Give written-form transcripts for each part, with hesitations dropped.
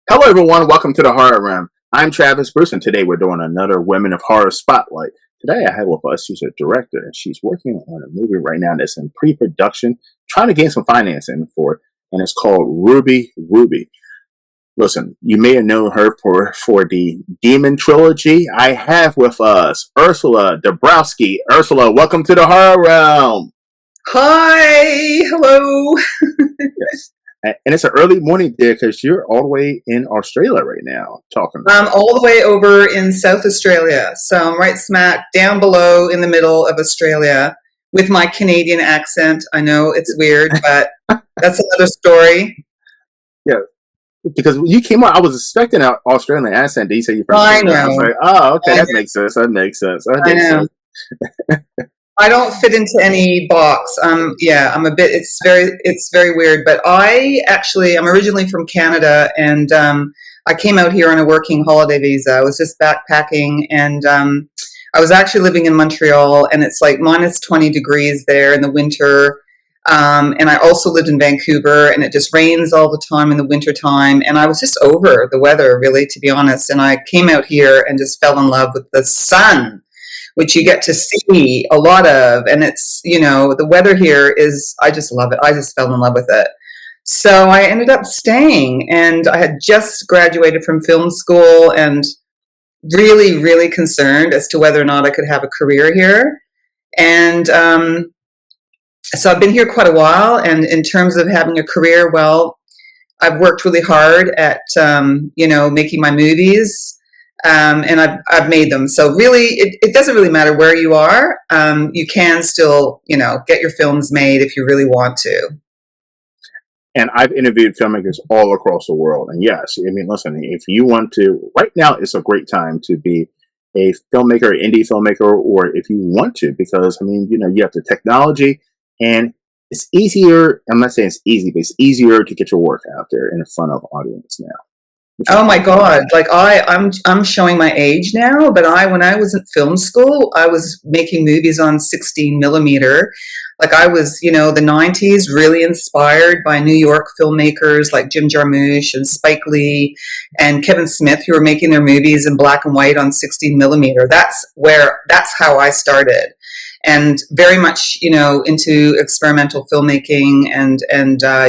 Hello, everyone. Welcome to the Horror Room. I'm Travis Bruce, and today we're doing another Women of Horror Spotlight. Today I have with us, she's a director, and she's working on a movie right now that's in pre-production, trying to gain some financing for it, and it's called Ruby Ruby. Listen, you may have known her for the Demon trilogy. I have with us Ursula Dabrowski. Ursula, welcome to the Horror Realm. Hi, hello. Yes. And it's an early morning there because you're all the way in Australia right now talking. I'm all the way over in South Australia, so I'm right smack down below in the middle of Australia with my Canadian accent. I know it's weird, but that's another story. Yeah, because when you came on, I was expecting an Australian accent. You say you're from I Canada. I was know, like, oh, okay, I that know, makes sense. That makes sense. That I makes know. sense. I don't fit into any box. Yeah, I'm a bit. It's very weird. But I'm originally from Canada, and I came out here on a working holiday visa. I was just backpacking, and I was actually living in Montreal, and it's like minus 20 degrees there in the winter. And I also lived in Vancouver, and it just rains all the time in the wintertime. And I was just over the weather, really, to be honest. And I came out here and just fell in love with the sun, which you get to see a lot of. And the weather here I just love it. I just fell in love with it. So I ended up staying, and I had just graduated from film school and really, really concerned as to whether or not I could have a career here. And so I've been here quite a while. And in terms of having a career, well, I've worked really hard at, making my movies, and I've made them. So really, it doesn't really matter where you are. You can still, get your films made if you really want to. And I've interviewed filmmakers all across the world. And yes, I mean, listen, if you want to, right now it's a great time to be a filmmaker, indie filmmaker, or if you want to, because I mean, you have the technology and it's easier. I'm not saying it's easy, but it's easier to get your work out there in front of audience now, which is Oh my great. God! Like I'm showing my age now, but when I was in film school, I was making movies on 16 millimeter. Like I was, the 90s, really inspired by New York filmmakers like Jim Jarmusch and Spike Lee and Kevin Smith, who were making their movies in black and white on 16 millimeter. That's how I started, and very much, into experimental filmmaking and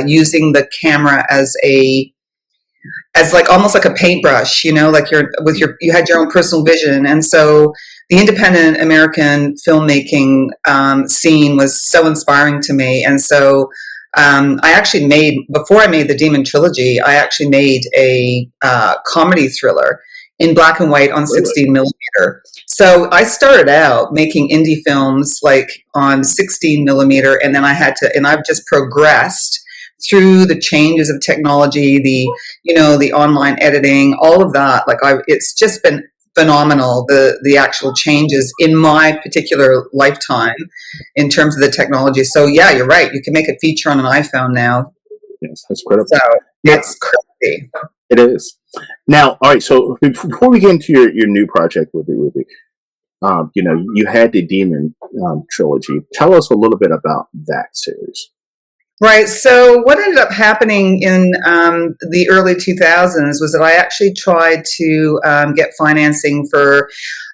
using the camera as like almost like a paintbrush, like you had your own personal vision. And so the independent American filmmaking scene was so inspiring to me. And so I actually before I made the Demon trilogy, I actually made a comedy thriller in black and white on Really, 16 millimeter. So I started out making indie films like on 16 millimeter, and then I've just progressed through the changes of technology, the online editing, all of that. It's just been phenomenal, the actual changes in my particular lifetime in terms of the technology. So yeah, you're right. You can make a feature on an iPhone now. yes, that's credible. So Yeah, it's crazy. it is. Now, all right. So before we get into your new project with Ruby, you had the Demon trilogy. Tell us a little bit about that series. Right. So what ended up happening in the early 2000s was that I actually tried to get financing for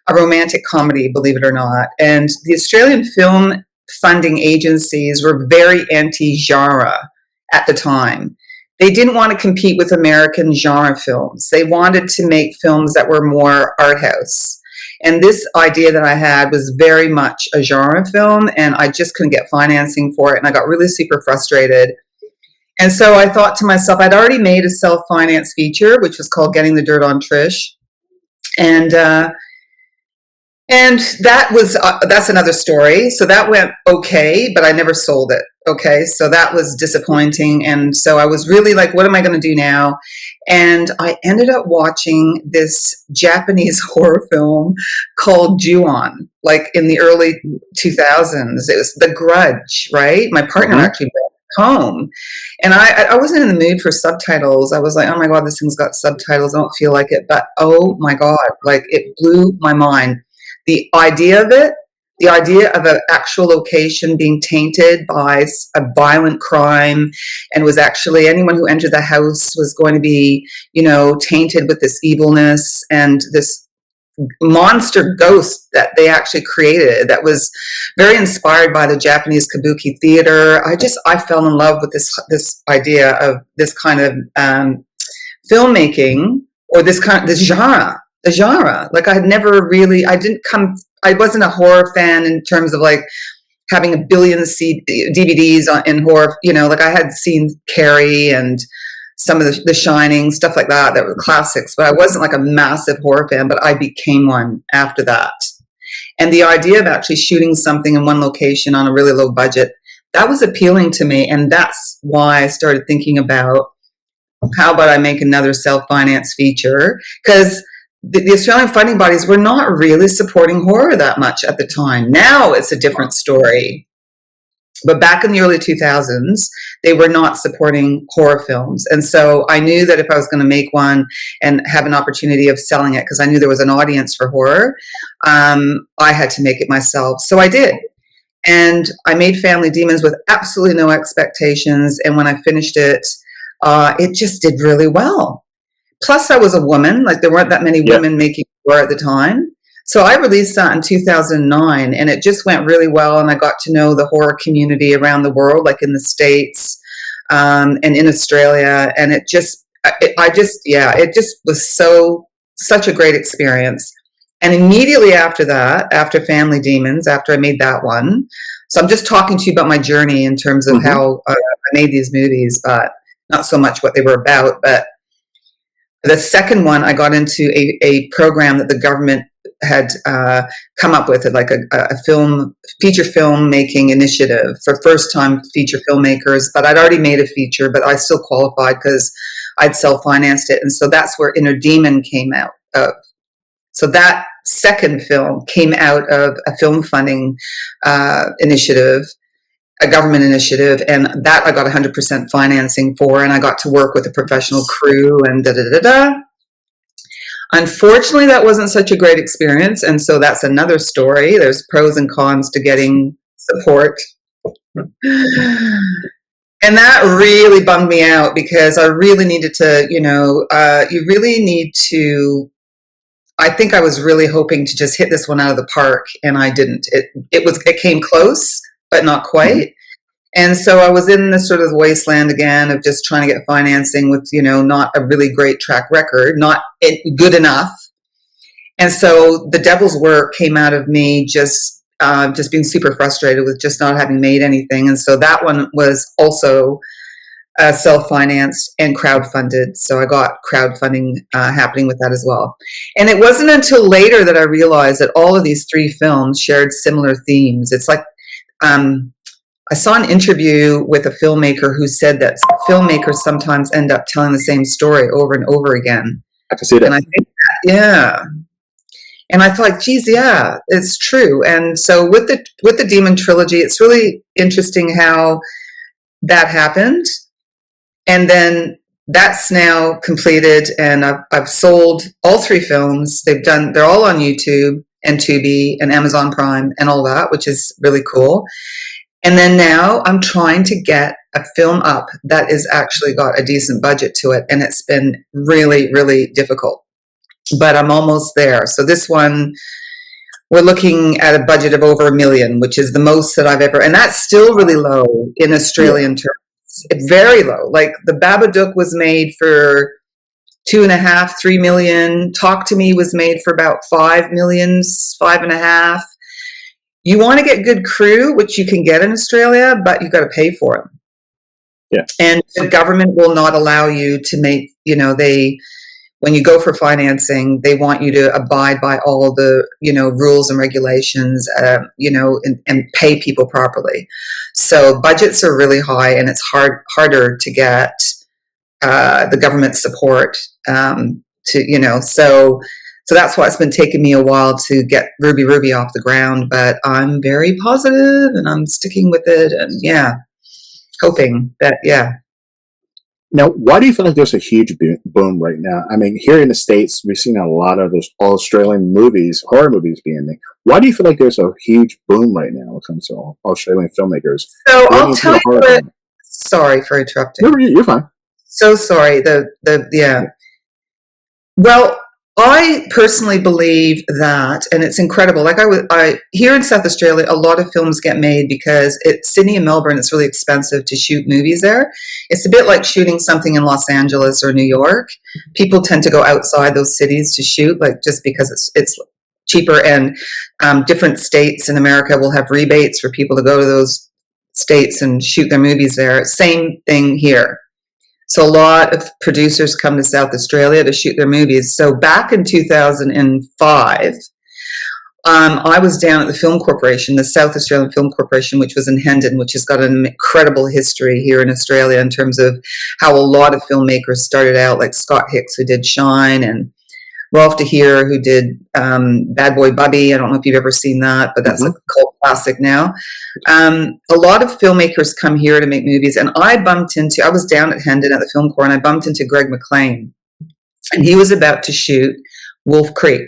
a romantic comedy, believe it or not. And the Australian film funding agencies were very anti-genre at the time. They didn't want to compete with American genre films. They wanted to make films that were more art house. And this idea that I had was very much a genre film, and I just couldn't get financing for it. And I got really super frustrated. And so I thought to myself, I'd already made a self-finance feature, which was called Getting the Dirt on Trish. And that's another story. So that went okay, but I never sold it. Okay, so that was disappointing. And so I was really like, what am I going to do now? And I ended up watching this Japanese horror film called Ju-on, like in the early 2000s. It was The Grudge, right? My partner Hmm. actually brought it home. And I wasn't in the mood for subtitles. I was like, oh my God, this thing's got subtitles. I don't feel like it. But oh my God, like it blew my mind. The idea of it, the idea of an actual location being tainted by a violent crime, and was actually anyone who entered the house was going to be, tainted with this evilness and this monster ghost that they actually created, that was very inspired by the Japanese kabuki theater. I fell in love with this idea of this kind of filmmaking, or this genre, the genre. Like, I wasn't a horror fan in terms of like having a billion DVDs in horror. Like, I had seen Carrie and some of the Shining, stuff like that were classics, but I wasn't like a massive horror fan, but I became one after that. And the idea of actually shooting something in one location on a really low budget, that was appealing to me. And that's why I started thinking about, how about I make another self-finance feature? Because the Australian funding bodies were not really supporting horror that much at the time. Now it's a different story. But back in the early 2000s, they were not supporting horror films. And so I knew that if I was going to make one and have an opportunity of selling it, because I knew there was an audience for horror, I had to make it myself. So I did. And I made Family Demons with absolutely no expectations. And when I finished it, it just did really well. Plus, I was a woman. Like, there weren't that many women making horror at the time. So I released that in 2009, and it just went really well. And I got to know the horror community around the world, like in the States and in Australia. And it just was such a great experience. And immediately after that, after Family Demons, after I made that one, so I'm just talking to you about my journey in terms of how I made these movies, but not so much what they were about. But the second one, I got into a program that the government had come up with, like a feature film making initiative for first-time feature filmmakers. But I'd already made a feature, but I still qualified because I'd self-financed it. And so that's where Inner Demon came out of. So that second film came out of a film funding initiative, a government initiative, and that I got 100% financing for, and I got to work with a professional crew and da-da-da-da. Unfortunately, that wasn't such a great experience, and so that's another story. There's pros and cons to getting support. And that really bummed me out, because I really needed to, you really need to, I think I was really hoping to just hit this one out of the park, and I didn't. It came close, but not quite. And so I was in this sort of wasteland again of just trying to get financing with, not a really great track record, not good enough. And so The Devil's Work came out of me just being super frustrated with just not having made anything. And so that one was also self-financed and crowdfunded. So I got crowdfunding happening with that as well. And it wasn't until later that I realized that all of these three films shared similar themes. It's like, I saw an interview with a filmmaker who said that filmmakers sometimes end up telling the same story over and over again. I can see that. And I think, yeah. And I thought, geez, yeah, it's true. And so with the Demon trilogy, it's really interesting how that happened. And then that's now completed, and I've sold all three films. They're all on YouTube and Tubi and Amazon Prime and all that, which is really cool. And then now I'm trying to get a film up that is actually got a decent budget to it. And it's been really, really difficult, but I'm almost there. So this one, we're looking at a budget of over $1 million, which is the most that I've ever, and that's still really low in Australian terms. It's very low. Like, the Babadook was made for 2.5, 3 million. Talk to Me was made for about 5 million, 5.5. You want to get good crew, which you can get in Australia, but you've got to pay for them. Yeah. And the government will not allow you to make, when you go for financing, they want you to abide by all the, rules and regulations, and pay people properly. So budgets are really high, and it's harder to get the government support So that's why it's been taking me a while to get Ruby off the ground, but I'm very positive and I'm sticking with it, and hoping that, Now, why do you feel like there's a huge boom right now? I mean, here in the States, we've seen a lot of those Australian movies, horror movies being made. Why do you feel like there's a huge boom right now when it comes to Australian filmmakers So getting I'll into tell the you horror what. genre? Sorry for interrupting. No, you're fine. So sorry. Yeah. Yeah. Well, I personally believe that, and it's incredible. Like I here in South Australia, a lot of films get made because Sydney and Melbourne. It's really expensive to shoot movies there. It's a bit like shooting something in Los Angeles or New York. People tend to go outside those cities to shoot, like just because it's cheaper. And different states in America will have rebates for people to go to those states and shoot their movies there. Same thing here. So a lot of producers come to South Australia to shoot their movies. So back in 2005, I was down at the Film Corporation, the South Australian Film Corporation, which was in Hendon, which has got an incredible history here in Australia in terms of how a lot of filmmakers started out, like Scott Hicks, who did Shine, and Rolf de Heer, who did Bad Boy Bubby. I don't know if you've ever seen that, but that's a cult classic now. A lot of filmmakers come here to make movies, and I was down at Hendon at the Film Corps, and I bumped into Greg McLean, and he was about to shoot Wolf Creek.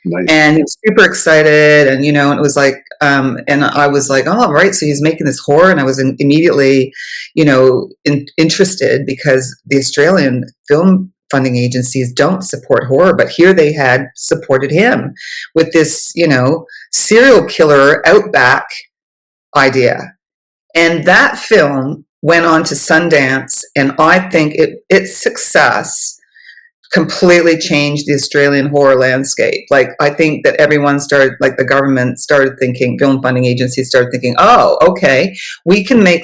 Nice. And he was super excited, and and it was like, and I was like, oh, right, so he's making this horror, and I was immediately, interested because the Australian film funding agencies don't support horror, but here they had supported him with this, serial killer outback idea. And that film went on to Sundance, and I think its success completely changed the Australian horror landscape. Like, I think that everyone started, like the government started thinking, film funding agencies started thinking, oh, okay, we can make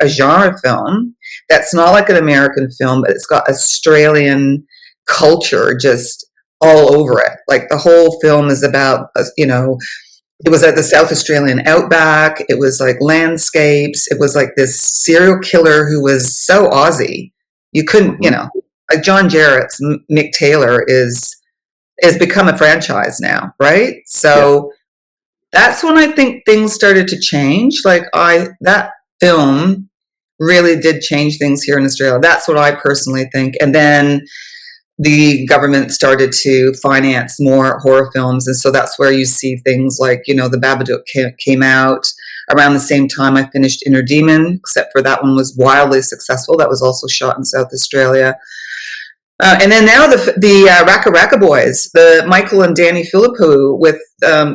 a genre film that's not like an American film, but it's got Australian culture just all over it. Like, the whole film is about, it was at the South Australian outback. It was like landscapes. It was like this serial killer who was so Aussie. You couldn't, like John Jarrett's Mick Taylor is become a franchise now, right? So that's when I think things started to change. Like that film really did change things here in Australia. That's what I personally think. And then the government started to finance more horror films, and so that's where you see things like, The Babadook came out around the same time I finished Inner Demon, except for that one was wildly successful. That was also shot in South Australia. And then now the Raka Raka Boys, the Michael and Danny Philippou with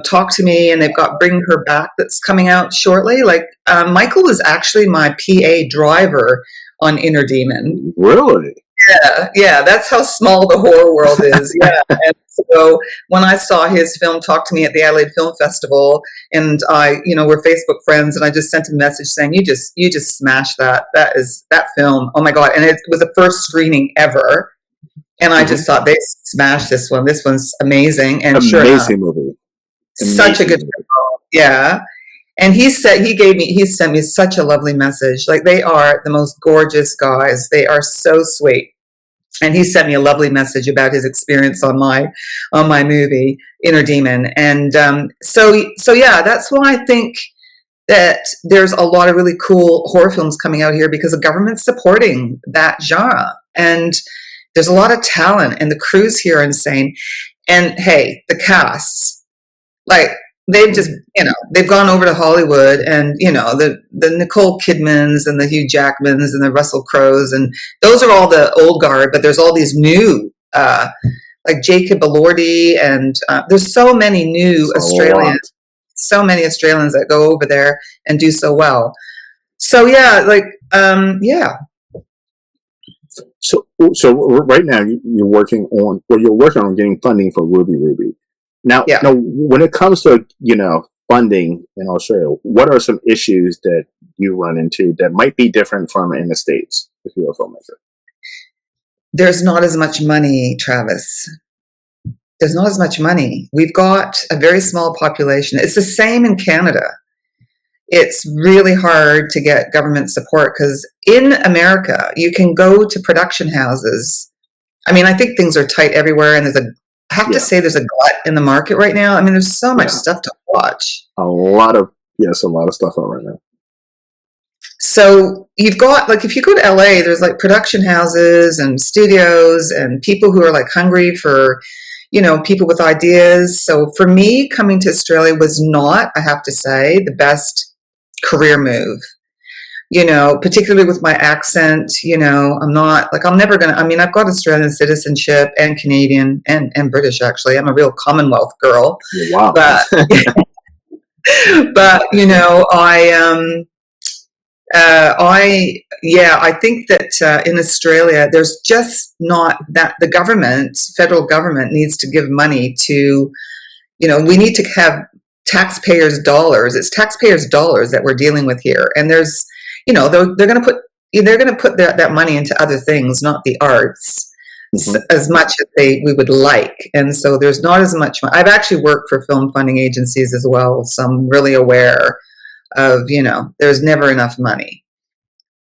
Talk to Me, and they've got Bring Her Back that's coming out shortly. Like, Michael was actually my PA driver on Inner Demon. Really? Yeah, that's how small the horror world is. Yeah, and so when I saw his film Talk to Me at the Adelaide Film Festival, and we're Facebook friends, and I just sent him a message saying, you just smashed that. That film. Oh my God. And it was the first screening ever. And I just thought, they smashed this one. This one's amazing. And amazing sure enough, movie. Such a good film. Yeah. And he sent me such a lovely message. Like, they are the most gorgeous guys. They are so sweet. And he sent me a lovely message about his experience on my movie Inner Demon. And so yeah, that's why I think that there's a lot of really cool horror films coming out here, because the government's supporting that genre, and there's a lot of talent, and the crews here are insane. And hey, the casts, like, they've just, they've gone over to Hollywood, and, the Nicole Kidmans and the Hugh Jackmans and the Russell Crowes, and those are all the old guard, but there's all these new, like Jacob Elordi, and there's so many new Australians that go over there and do so well. So yeah, like, yeah. So right now you're working on getting funding for Ruby. Now, when it comes to funding in Australia, what are some issues that you run into that might be different from in the States if you're a filmmaker? There's not as much money, Travis. There's not as much money. We've got a very small population. It's the same in Canada. It's really hard to get government support, because in America, you can go to production houses. I mean, I think things are tight everywhere, and I have to say there's a glut in the market right now. I mean, there's so much stuff to watch. A lot of stuff on right now. So you've got, like, if you go to LA, there's like production houses and studios and people who are like hungry for, people with ideas. So for me, coming to Australia was not, I have to say, the best career move. Particularly with my accent, I'm not like, I'm never gonna, I mean, I've got Australian citizenship and Canadian and British, actually. I'm a real Commonwealth girl. Wow. But, but, I think that in Australia, there's just not that the government, federal government, needs to give money to, we need to have taxpayers' dollars. It's taxpayers' dollars that we're dealing with here, and there's, they're going to put that money into other things, not the arts, Mm-hmm. as much as we would like. And so there's not as much. I've actually worked for film funding agencies as well, so I'm really aware of, there's never enough money.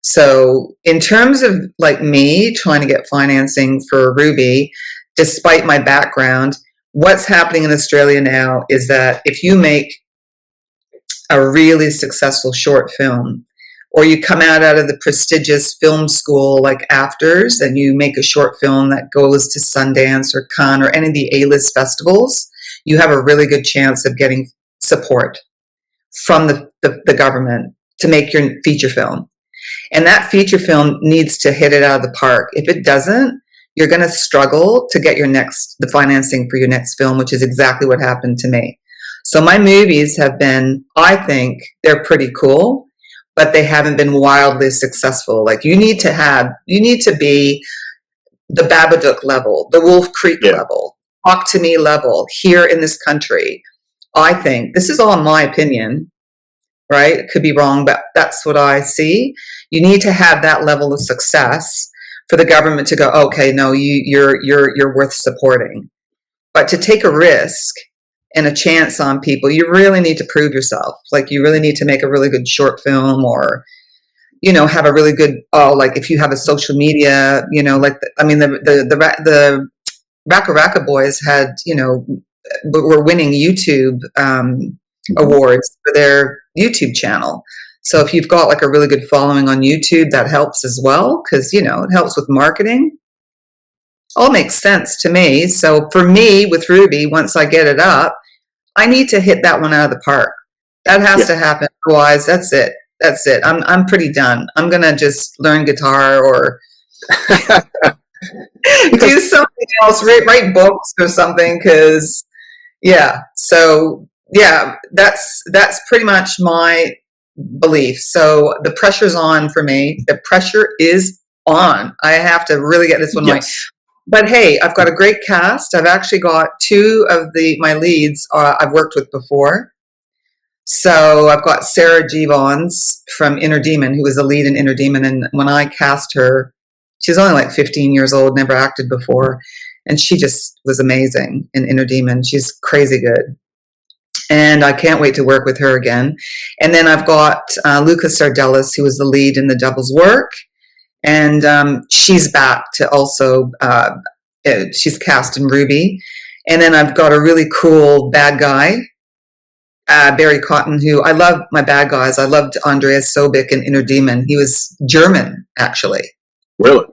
So in terms of like me trying to get financing for Ruby, despite my background, what's happening in Australia now is that if you make a really successful short film, or you come out of the prestigious film school like AFTRS and you make a short film that goes to Sundance or Cannes or any of the A-list festivals, you have a really good chance of getting support from the government to make your feature film. And that feature film needs to hit it out of the park. If it doesn't, you're going to struggle to get the financing for your next film, which is exactly what happened to me. So my movies have been, I think they're pretty cool, but they haven't been wildly successful. Like you need to be the Babadook level, the Wolf Creek level, Talk to Me level here in this country. I think this is all in my opinion, right? It could be wrong, but that's what I see. You need to have that level of success for the government to go, okay, no, you're worth supporting. But to take a risk and a chance on people, you really need to prove yourself. Like you really need to make a really good short film, or have a really good, like if you have a social media, like the Raka Raka Boys had, were winning YouTube awards for their YouTube channel. So if you've got like a really good following on YouTube, that helps as well, because it helps with marketing. All makes sense to me. So for me with Ruby, once I get it up, I need to hit that one out of the park. That has to happen. Otherwise, that's it. That's it. I'm pretty done. I'm gonna just learn guitar or do something else. Write books or something. Because So that's pretty much my belief. So the pressure's on for me. The pressure is on. I have to really get this one right. But hey, I've got a great cast. I've actually got two of my leads I've worked with before. So I've got Sarah Givons from Inner Demon, who was the lead in Inner Demon. And when I cast her, she's only like 15 years old, never acted before. And she just was amazing in Inner Demon. She's crazy good. And I can't wait to work with her again. And then I've got Lucas Sardellis, who was the lead in The Devil's Work. And she's back to also, she's cast in Ruby. And then I've got a really cool bad guy, Barry Cotton, who I love my bad guys. I loved Andreas Sobek in Inner Demon. He was German, actually. Really?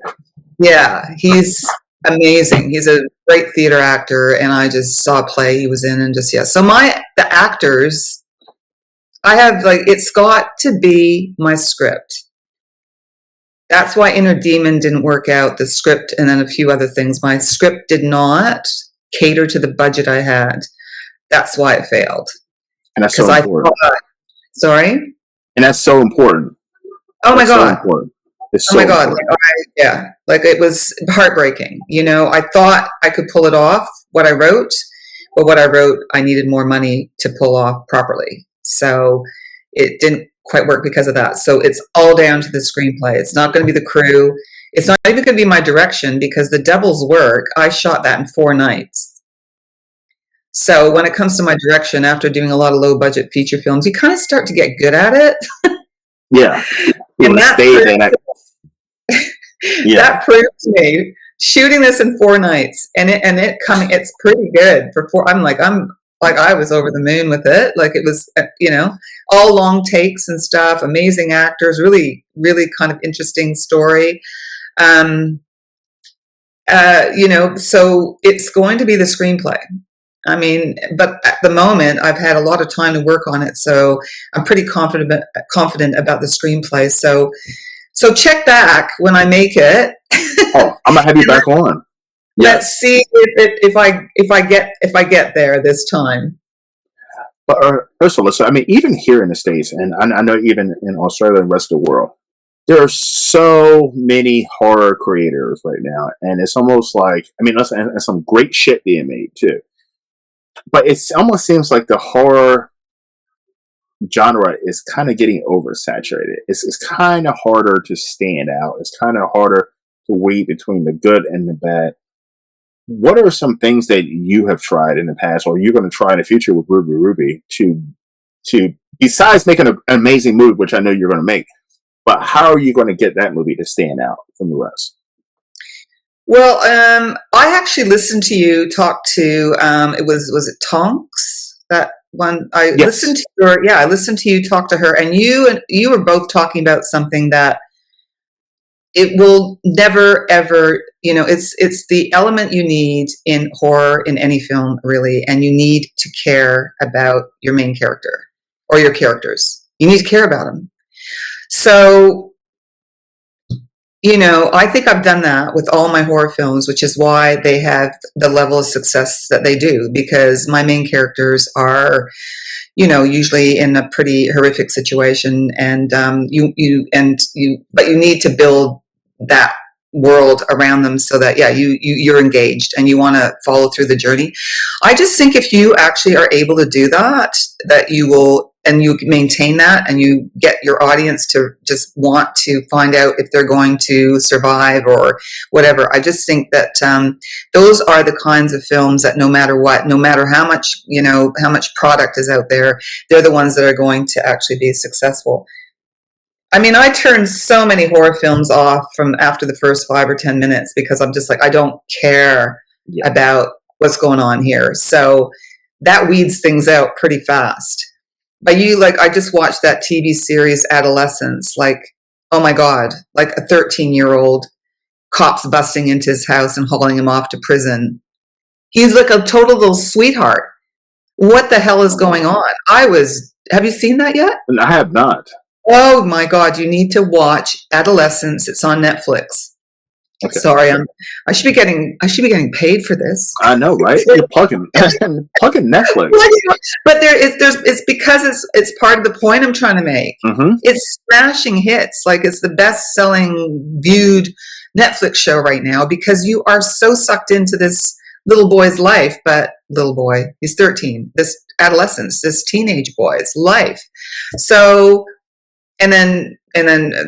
Yeah, he's amazing. He's a great theater actor, and I just saw a play he was in, and just So the actors, I have it's got to be my script. That's why Inner Demon didn't work out, the script, and then a few other things. My script did not cater to the budget I had. That's why it failed. And that's so important. Sorry? And that's so important. Oh my God. So important. It's so important. It was heartbreaking. I thought I could pull it off, what I wrote, but what I wrote, I needed more money to pull off properly. So it didn't quite work because of that. So it's all down to the screenplay. It's not going to be the crew. It's not even going to be my direction, because The Devil's Work, I shot that in 4 nights. So when it comes to my direction, after doing a lot of low budget feature films, you kind of start to get good at it. Yeah. And that proved to me, shooting this in 4 nights, and it's pretty good for 4. I'm Like I was over the moon with it. Like it was, all long takes and stuff, amazing actors, really, really kind of interesting story. Um, so it's going to be the screenplay. I mean, but at the moment, I've had a lot of time to work on it, so I'm pretty confident about the screenplay. So check back when I make it. Oh, I'm gonna have you back on. Let's Yes. see if I get there this time. But Ursula, so I mean, even here in the States, and I know even in Australia and the rest of the world, there are so many horror creators right now, and it's almost like, I mean, and some great shit being made too. But it almost seems like the horror genre is kind of getting oversaturated. It's kind of harder to stand out. It's kind of harder to weed between the good and the bad. What are some things that you have tried in the past, or you're going to try in the future with Ruby to besides making an amazing movie, which I know you're going to make, but how are you going to get that movie to stand out from the rest? Well, I actually listened to you talk to was it Tonks, that one? I listened Yes. to her. Yeah, I listened to you talk to her, and you were both talking about something that it will never ever, it's the element you need in horror in any film, really, and you need to care about your main character or your characters. You need to care about them. So, I think I've done that with all my horror films, which is why they have the level of success that they do, because my main characters are, usually in a pretty horrific situation, and but you need to build that world around them so that, yeah, you're engaged and you want to follow through the journey. I just think if you actually are able to do that, that you will, and you maintain that, and you get your audience to just want to find out if they're going to survive or whatever. I just think that those are the kinds of films that no matter what, no matter how much, how much product is out there, they're the ones that are going to actually be successful. I mean, I turned so many horror films off from after the first 5 or 10 minutes because I'm just like, I don't care Yeah. about what's going on here. So that weeds things out pretty fast. But I just watched that TV series Adolescence. Like, oh my God, like a 13-year-old cops busting into his house and hauling him off to prison. He's like a total little sweetheart. What the hell is going on? Have you seen that yet? And I have not. Oh my God, you need to watch Adolescence. It's on Netflix. Okay. Sorry, I should be getting paid for this. I know, right? You're plugging plugging Netflix. But it's because it's part of the point I'm trying to make. Mm-hmm. It's smashing hits. Like it's the best selling viewed Netflix show right now because you are so sucked into this little boy's life, but little boy, he's 13, this adolescence, this teenage boy's life. So, and then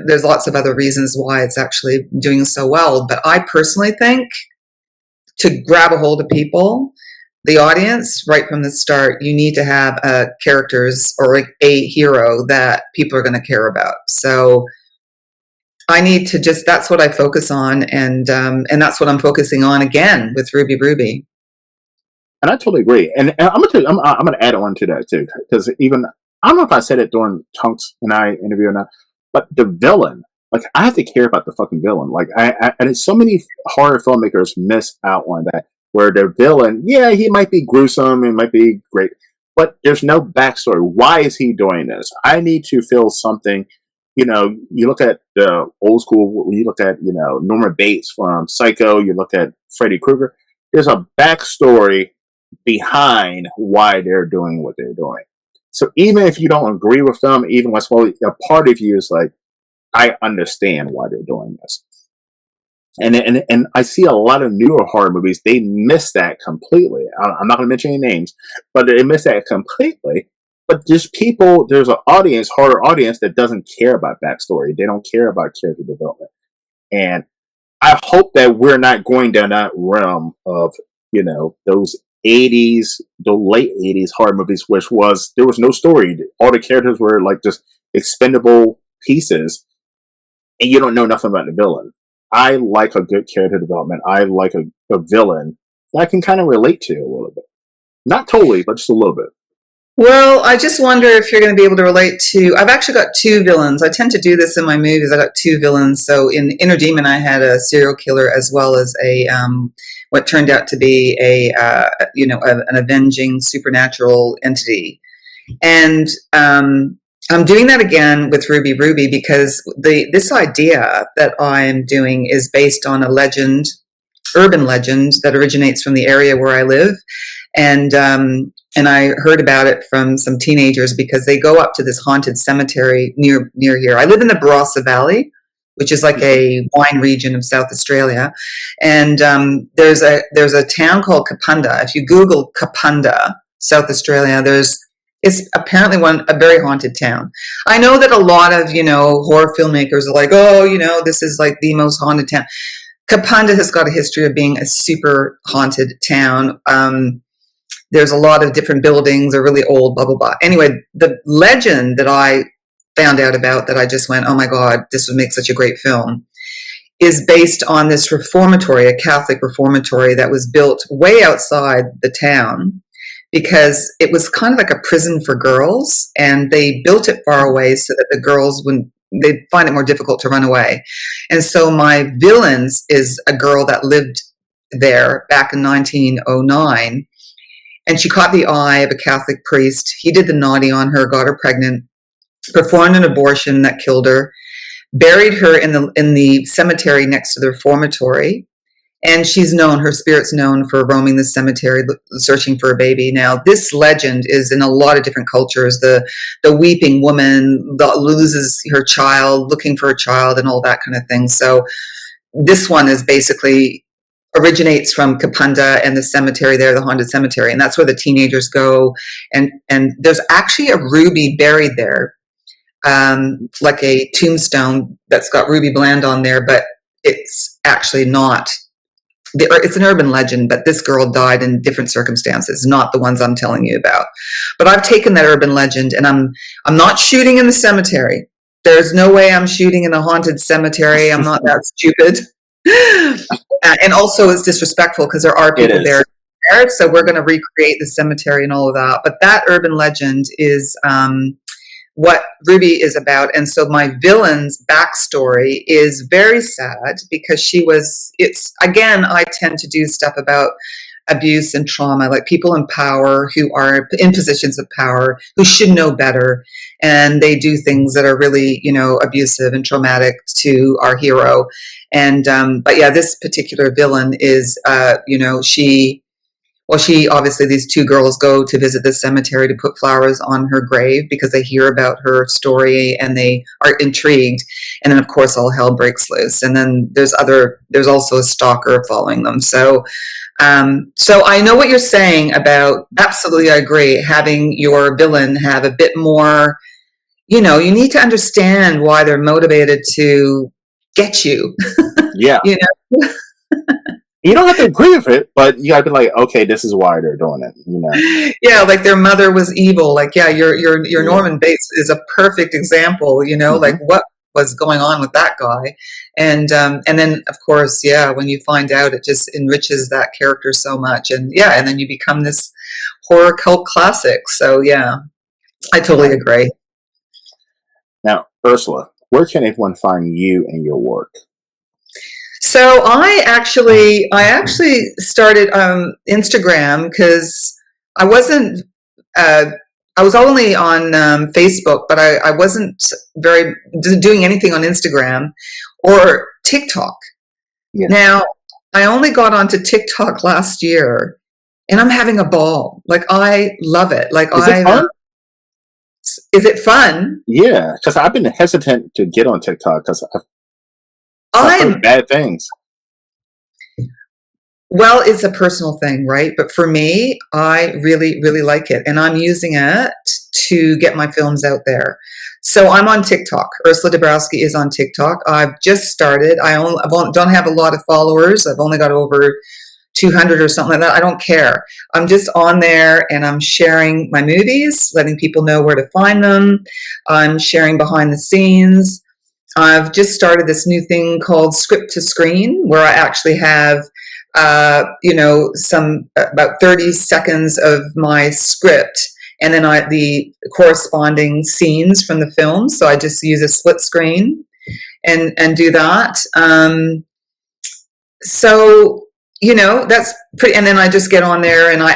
there's lots of other reasons why it's actually doing so well. But I personally think to grab a hold of people, the audience, right from the start, you need to have characters or a hero that people are going to care about. So I need to that's what I focus on. And that's what I'm focusing on again with Ruby. And I totally agree. And I'm gonna tell you, I'm gonna add on to that too, because even I don't know if I said it during Tonks and I interview or not, but the villain, like I have to care about the fucking villain. Like and so many horror filmmakers miss out on that, where the villain, yeah, he might be gruesome, it might be great, but there's no backstory. Why is he doing this? I need to feel something. You look at the old school. You look at Norman Bates from Psycho. You look at Freddy Krueger. There's a backstory behind why they're doing what they're doing. So even if you don't agree with them, even what's a part of you is like, I understand why they're doing this. And I see a lot of newer horror movies, they miss that completely. I'm not going to mention any names, but they miss that completely. But there's an audience, horror audience, that doesn't care about backstory. They don't care about character development. And I hope that we're not going down that realm of, those 80s, the late 80s horror movies, there was no story. All the characters were like just expendable pieces, and you don't know nothing about the villain. I like a good character development. I like a villain that I can kind of relate to a little bit. Not totally, but just a little bit. Well, I just wonder if you're going to be able to relate to. I've actually got two villains. I tend to do this in my movies. I got two villains. So in Inner Demon, I had a serial killer as well as a what turned out to be an avenging supernatural entity. And I'm doing that again with Ruby Ruby because this idea that I'm doing is based on a legend, urban legend that originates from the area where I live, and I heard about it from some teenagers because they go up to this haunted cemetery near here. I live in the Barossa Valley, which is like a wine region of South Australia, and there's a town called Kapunda. If you Google Kapunda, South Australia, it's apparently a very haunted town. I know that a lot of horror filmmakers are like, oh, this is like the most haunted town. Kapunda has got a history of being a super haunted town. There's a lot of different buildings, are really old, blah, blah, blah. Anyway, the legend that I found out about that I just went, oh my God, this would make such a great film, is based on this reformatory, a Catholic reformatory that was built way outside the town because it was kind of like a prison for girls, and they built it far away so that the girls they'd find it more difficult to run away. And so my villains is a girl that lived there back in 1909. And she caught the eye of a Catholic priest. He did the naughty on her, got her pregnant, performed an abortion that killed her, buried her in the cemetery next to the reformatory. And her spirit's known for roaming the cemetery, searching for a baby. Now, this legend is in a lot of different cultures. The weeping woman loses her child, looking for a child, and all that kind of thing. So this one is basically originates from Kapunda and the cemetery there, the haunted cemetery, and that's where the teenagers go. And there's actually a ruby buried there, like a tombstone that's got Ruby Bland on there, but it's actually not. It's an urban legend, but this girl died in different circumstances, not the ones I'm telling you about. But I've taken that urban legend, and I'm not shooting in the cemetery. There's no way I'm shooting in a haunted cemetery. I'm not that stupid. And also it's disrespectful because there are people there. So we're going to recreate the cemetery and all of that. But that urban legend is what Ruby is about. And so my villain's backstory is very sad because I tend to do stuff about abuse and trauma, like people in power who are in positions of power who should know better, and they do things that are really abusive and traumatic to our hero. And but yeah, this particular villain is she obviously, these two girls go to visit the cemetery to put flowers on her grave because they hear about her story and they are intrigued. And then of course all hell breaks loose. And then there's also a stalker following them. So I know what you're saying about, absolutely, I agree, having your villain have a bit more, you need to understand why they're motivated to get you. Yeah. You don't have to agree with it, but you gotta be like, okay, this is why they're doing it. Yeah, like their mother was evil. Like, yeah, your Norman Bates is a perfect example. Like what was going on with that guy, and then of course, yeah, when you find out, it just enriches that character so much, and then you become this horror cult classic. So yeah, I totally agree. Now, Ursula, where can everyone find you and your work? So I actually started Instagram because I wasn't. I was only on Facebook, but I wasn't very doing anything on Instagram or TikTok. Yeah. Now I only got onto TikTok last year, and I'm having a ball. Like, I love it. Like, is it fun? Is it fun? Yeah, because I've been hesitant to get on TikTok because I've heard bad things. Well, it's a personal thing, right? But for me, I really, really like it. And I'm using it to get my films out there. So I'm on TikTok. Ursula Dabrowski is on TikTok. I've just started. I don't have a lot of followers. I've only got over 200 or something like that. I don't care. I'm just on there and I'm sharing my movies, letting people know where to find them. I'm sharing behind the scenes. I've just started this new thing called Script to Screen, where I actually have some about 30 seconds of my script, and then the corresponding scenes from the film. So I just use a split screen and do that. So that's pretty. And then I just get on there, and I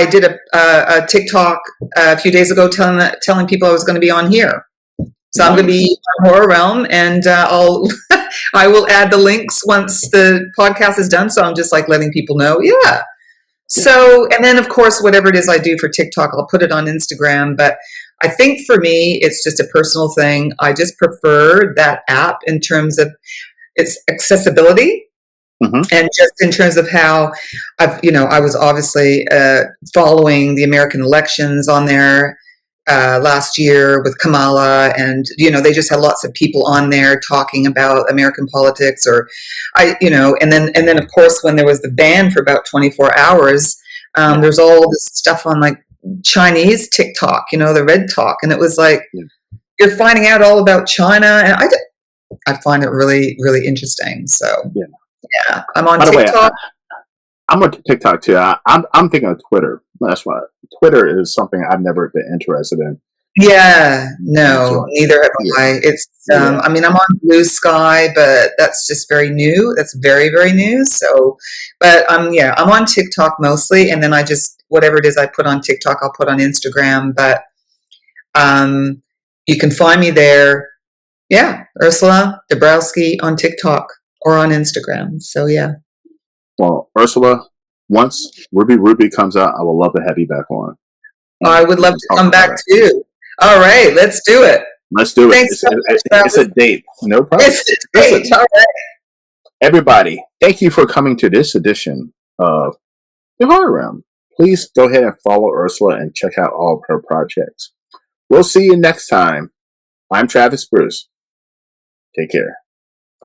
did a TikTok a few days ago telling people I was going to be on here. So I'm going to be on Horror Realm, and I will add the links once the podcast is done. So I'm just like letting people know. Yeah. So, and then of course, whatever it is I do for TikTok, I'll put it on Instagram. But I think for me, it's just a personal thing. I just prefer that app in terms of its accessibility. Mm-hmm. And just in terms of how I was obviously following the American elections on there last year with Kamala, and they just had lots of people on there talking about American politics, and then of course when there was the ban for about 24 hours, there's all this stuff on like Chinese TikTok, the Red Talk, and it was like you're finding out all about China, and I find it really, really interesting. So yeah, I'm on TikTok. I'm on TikTok too. I'm thinking of Twitter. That's why Twitter is something I've never been interested in. Yeah, no, neither have I. It's I mean, I'm on Blue Sky, but that's just very new. That's very, very new. So, but I'm on TikTok mostly, and then I just whatever it is I put on TikTok, I'll put on Instagram. But you can find me there. Yeah, Ursula Dabrowski on TikTok or on Instagram. So yeah. Well, Ursula, once Ruby comes out, I would love to have you back on. I would love to come back too. All right, let's do it. Let's do it. Thanks it's a date. No problem. It's a date. Listen, all right. Everybody, thank you for coming to this edition of The Horror Realm. Please go ahead and follow Ursula and check out all of her projects. We'll see you next time. I'm Travis Bruce. Take care.